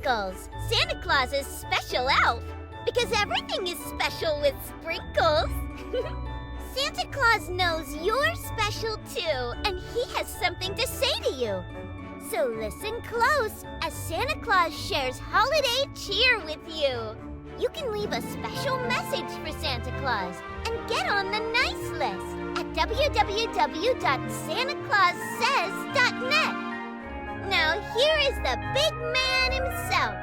sprinkles, Santa Claus's special elf. Because everything is special with sprinkles. Santa Claus knows you're special too, and he has something to say to you. So listen close as Santa Claus shares holiday cheer with you. You can leave a special message for Santa Claus and get on the nice list at www.santaclaussays.net. Now here is the big man himself,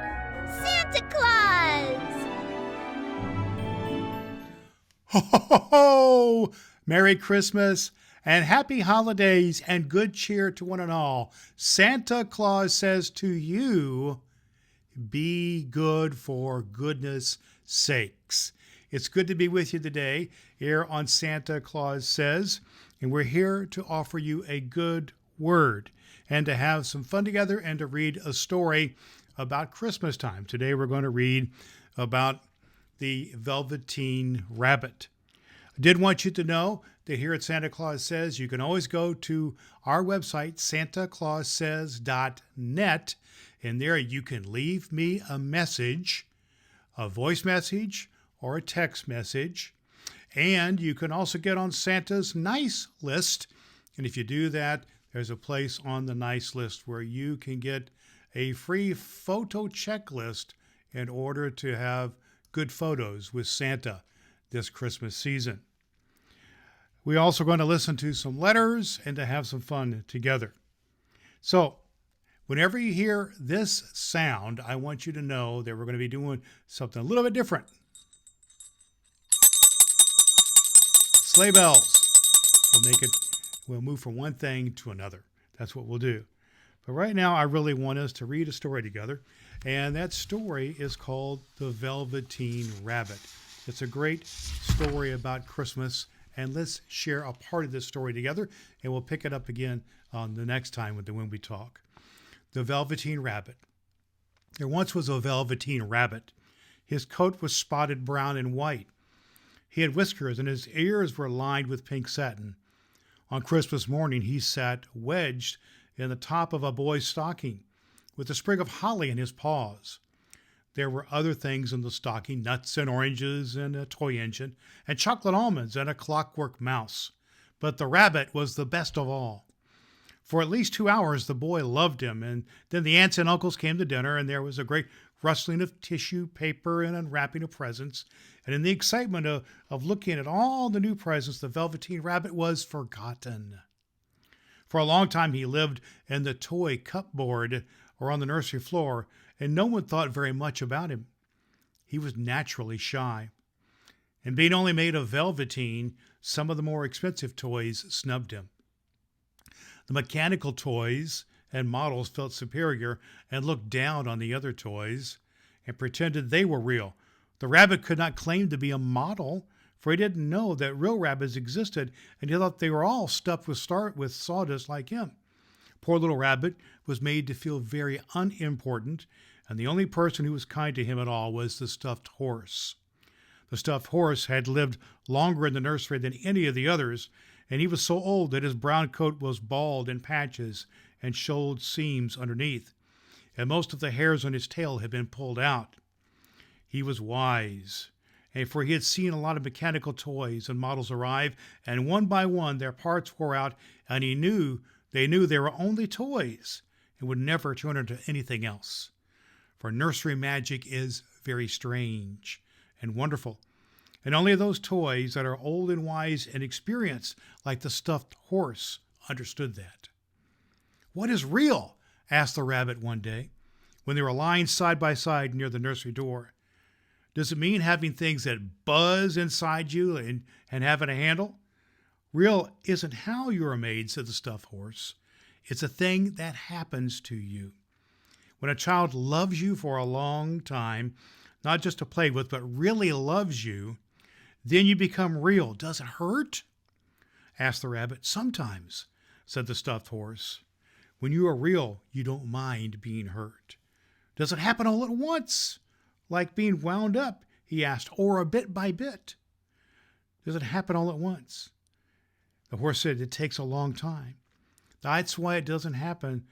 Santa Claus! Ho, ho, ho, ho! Merry Christmas and happy holidays and good cheer to one and all. Santa Claus says to you, be good for goodness sakes. It's good to be with you today here on Santa Claus Says, and we're here to offer you a good word and to have some fun together and to read a story about Christmas time. Today we're going to read about the Velveteen Rabbit. I did want you to know that here at Santa Claus Says, you can always go to our website, santaclaussays.net, and there you can leave me a message, a voice message or a text message, and you can also get on Santa's nice list. And if you do that, there's a place on the nice list where you can get a free photo checklist in order to have good photos with Santa this Christmas season. We're also going to listen to some letters and to have some fun together. So, whenever you hear this sound, I want you to know that we're going to be doing something a little bit different. Sleigh bells. We'll move from one thing to another. That's what we'll do. But right now, I really want us to read a story together. And that story is called The Velveteen Rabbit. It's a great story about Christmas. And let's share a part of this story together. And we'll pick it up again on the next time when we talk. The Velveteen Rabbit. There once was a velveteen rabbit. His coat was spotted brown and white. He had whiskers and his ears were lined with pink satin. On Christmas morning, he sat wedged in the top of a boy's stocking with a sprig of holly in his paws. There were other things in the stocking, nuts and oranges and a toy engine and chocolate almonds and a clockwork mouse. But the rabbit was the best of all. For at least 2 hours, the boy loved him, and then the aunts and uncles came to dinner, and there was a great rustling of tissue paper and unwrapping of presents. And in the excitement of looking at all the new presents, the Velveteen Rabbit was forgotten. For a long time, he lived in the toy cupboard or on the nursery floor, and no one thought very much about him. He was naturally shy. And being only made of velveteen, some of the more expensive toys snubbed him. The mechanical toys and models felt superior and looked down on the other toys and pretended they were real. The rabbit could not claim to be a model, for he didn't know that real rabbits existed, and he thought they were all stuffed with sawdust like him. Poor little rabbit was made to feel very unimportant, and the only person who was kind to him at all was the stuffed horse. The stuffed horse had lived longer in the nursery than any of the others, and he was so old that his brown coat was bald in patches and showed seams underneath, and most of the hairs on his tail had been pulled out. He was wise, for he had seen a lot of mechanical toys and models arrive, and one by one their parts wore out, and they knew they were only toys and would never turn into anything else. For nursery magic is very strange and wonderful, and only those toys that are old and wise and experienced, like the stuffed horse, understood that. "What is real?" asked the rabbit one day, when they were lying side by side near the nursery door. "Does it mean having things that buzz inside you and having a handle?" "Real isn't how you are made," said the stuffed horse. "It's a thing that happens to you. When a child loves you for a long time, not just to play with, but really loves you, then you become real. Does it hurt?" asked the rabbit. "Sometimes," said the stuffed horse. "When you are real, you don't mind being hurt." "Does it happen all at once, like being wound up?" he asked, "or a bit by bit?" "Does it happen all at once?" The horse said, "It takes a long time. That's why it doesn't happen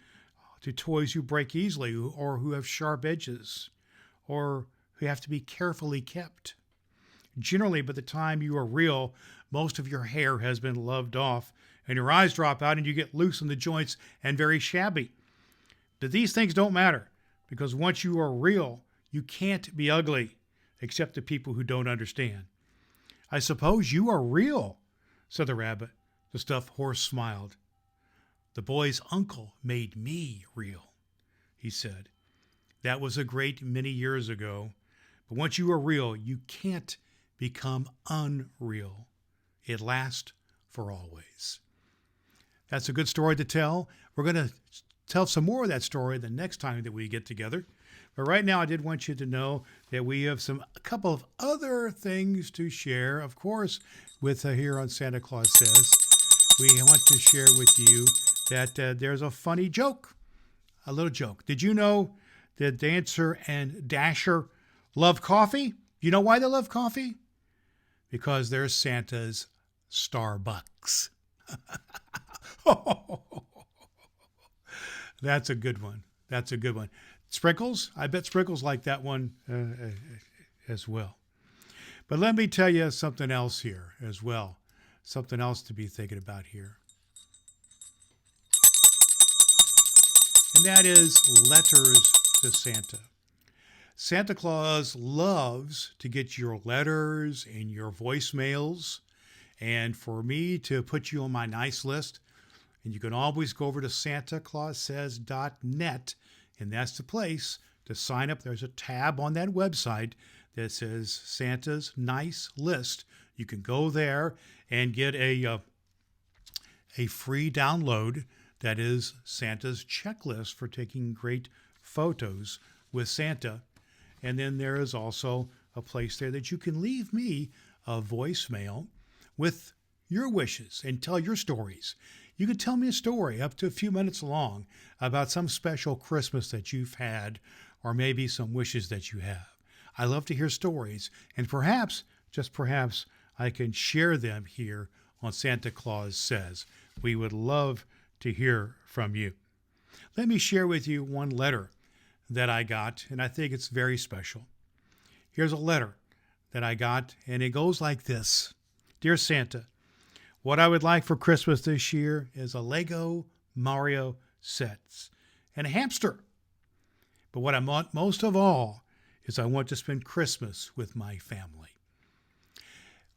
to toys you break easily or who have sharp edges or who have to be carefully kept. Generally, by the time you are real, most of your hair has been loved off and your eyes drop out and you get loose in the joints and very shabby. But these things don't matter because once you are real, you can't be ugly, except to people who don't understand. I suppose you are real, said the rabbit. The stuffed horse smiled. The boy's uncle made me real, he said. That was a great many years ago. But once you are real, you can't become unreal. It lasts for always. That's a good story to tell. We're going to tell some more of that story the next time that we get together. But right now, I did want you to know that we have a couple of other things to share. Of course, with here on Santa Claus Says, we want to share with you that there's a funny joke, a little joke. Did you know that Dancer and Dasher love coffee? You know why they love coffee? Because they're Santa's Starbucks. That's a good one. That's a good one. Sprinkles? I bet Sprinkles like that one as well. But let me tell you something else here as well. Something else to be thinking about here. And that is letters to Santa. Santa Claus loves to get your letters and your voicemails. And for me to put you on my nice list, and you can always go over to santaclaussays.net, and that's the place to sign up. There's a tab on that website that says Santa's Nice List. You can go there and get a free download that is Santa's checklist for taking great photos with Santa. And then there is also a place there that you can leave me a voicemail with your wishes and tell your stories. You can tell me a story up to a few minutes long about some special Christmas that you've had or maybe some wishes that you have. I love to hear stories, and perhaps, just perhaps, I can share them here on Santa Claus Says. We would love to hear from you. Let me share with you one letter that I got, and I think it's very special. Here's a letter that I got, and it goes like this. Dear Santa, what I would like for Christmas this year is a Lego Mario set and a hamster. But what I want most of all is I want to spend Christmas with my family.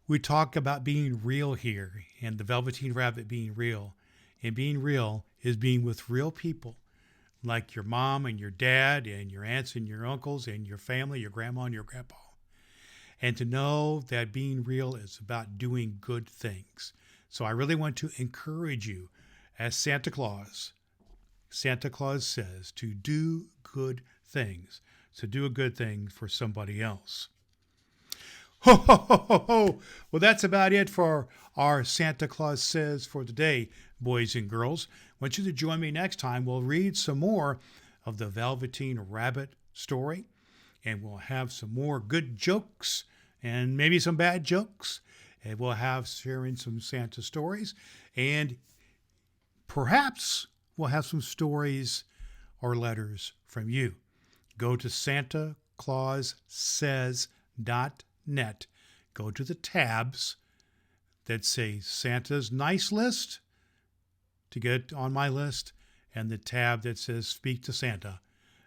We talk about being real here and the Velveteen Rabbit being real. And being real is being with real people like your mom and your dad and your aunts and your uncles and your family, your grandma and your grandpa. And to know that being real is about doing good things. So I really want to encourage you as Santa Claus says, to do good things. So do a good thing for somebody else. Ho, ho, ho, ho, ho. Well, that's about it for our Santa Claus Says for today, boys and girls. I want you to join me next time. We'll read some more of the Velveteen Rabbit story, and we'll have some more good jokes and maybe some bad jokes. And we'll have sharing some Santa stories, and perhaps we'll have some stories or letters from you. Go to santaclaussays.net. Go to the tabs that say Santa's Nice List to get on my list, and the tab that says Speak to Santa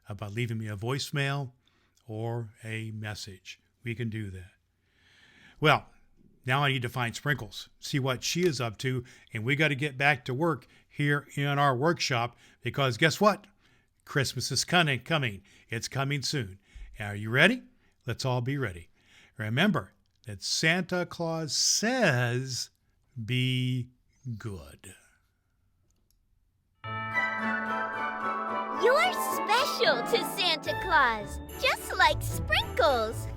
about leaving me a voicemail or a message. We can do that. Well, now I need to find Sprinkles, see what she is up to, and we got to get back to work here in our workshop because guess what? Christmas is coming. It's coming soon. Are you ready? Let's all be ready. Remember that Santa Claus says, be good. You're special to Santa Claus, just like Sprinkles.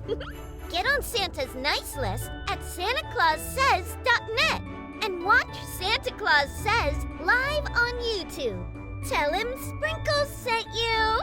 Get on Santa's Nice List at santaclaussays.net and watch Santa Claus Says live on YouTube. Tell him Sprinkles sent you.